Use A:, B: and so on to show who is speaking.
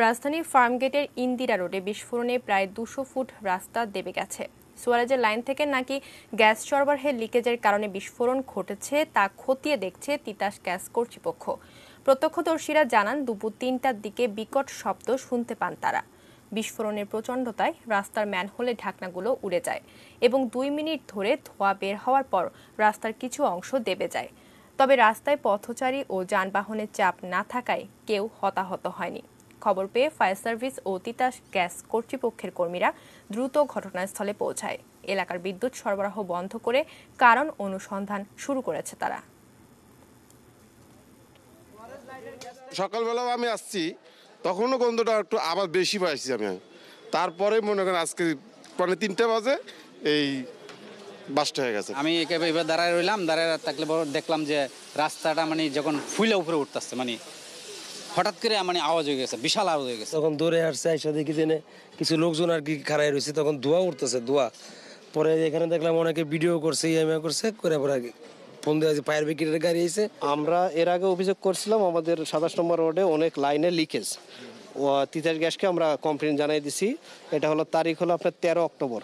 A: রাজধানীর ফার্মগেটের ইন্দিরা রোডে বিস্ফোরণে প্রায় 200 ফুট রাস্তা দেবে গেছে। সুয়ারেজের লাইন থেকে নাকি গ্যাস সরবরাহের লিকেজের কারণে বিস্ফোরণ ঘটেছে তা খতিয়ে দেখছে তিতাস গ্যাস কর্তৃপক্ষ। প্রত্যক্ষদর্শীরা জানান দুপুর 3টার দিকে বিকট শব্দ শুনতে পান তারা। বিস্ফোরণের প্রচণ্ডতায় রাস্তার ম্যানহোলের ঢাকনাগুলো উড়ে যায় এবং 2 মিনিট ধরে ধোঁয়া বের হওয়ার পর রাস্তার কিছু অংশ দেবে যায়। তবে রাস্তায় পথচারী ও যানবাহনের চাপ না থাকায় কেউ হতাহত হয়নি। খবর পেয়ে ফায়ার সার্ভিস ও তিতাস গ্যাস কর্তৃপক্ষের কর্মীরা দ্রুত ঘটনাস্থলে পৌঁছায়। এলাকার বিদ্যুৎ সরবরাহ বন্ধ করে কারণ অনুসন্ধান শুরু করেছে তারা।
B: সকালবেলাও আমি আসছি, তখনও গন্ধটা একটু আবার বেশি পাইছি আমি। তারপরে মনে করেন আজকে পৌনে 3টা বাজে এই বাসটা হয়ে গেছে।
C: আমি এবার দাঁড়ায় রইলাম, দাঁড়ায় থাকলে দেখলাম যে রাস্তাটা মানে যখন ফুলে উপরে উঠতেছে, মানে হঠাৎ করে মানে আওয়াজ হয়ে গেছে, বিশাল আওয়াজ হয়ে গেছে।
D: তখন দৌড়ে আসছে, এসে দেখি যে কিছু লোকজন আর কি খাড়াই রয়েছে, তখন ধোঁয়া উঠতেছে, ধোঁয়া। পরে এখানে দেখলাম অনেকে ভিডিও করছে, ইএমআই করছে, করে পরে ফোন দেওয়া হয়েছে, ফায়ার ব্রিগেডের গাড়ি এসে।
E: আমরা এর আগে অভিযোগ করছিলাম আমাদের 27 নম্বর রোডে অনেক লাইনে লিকেজ। তিতাস গ্যাসকে আমরা কমপ্লেন জানাই দিছি। এটা হলো তারিখ হলো আপনার 13 অক্টোবর।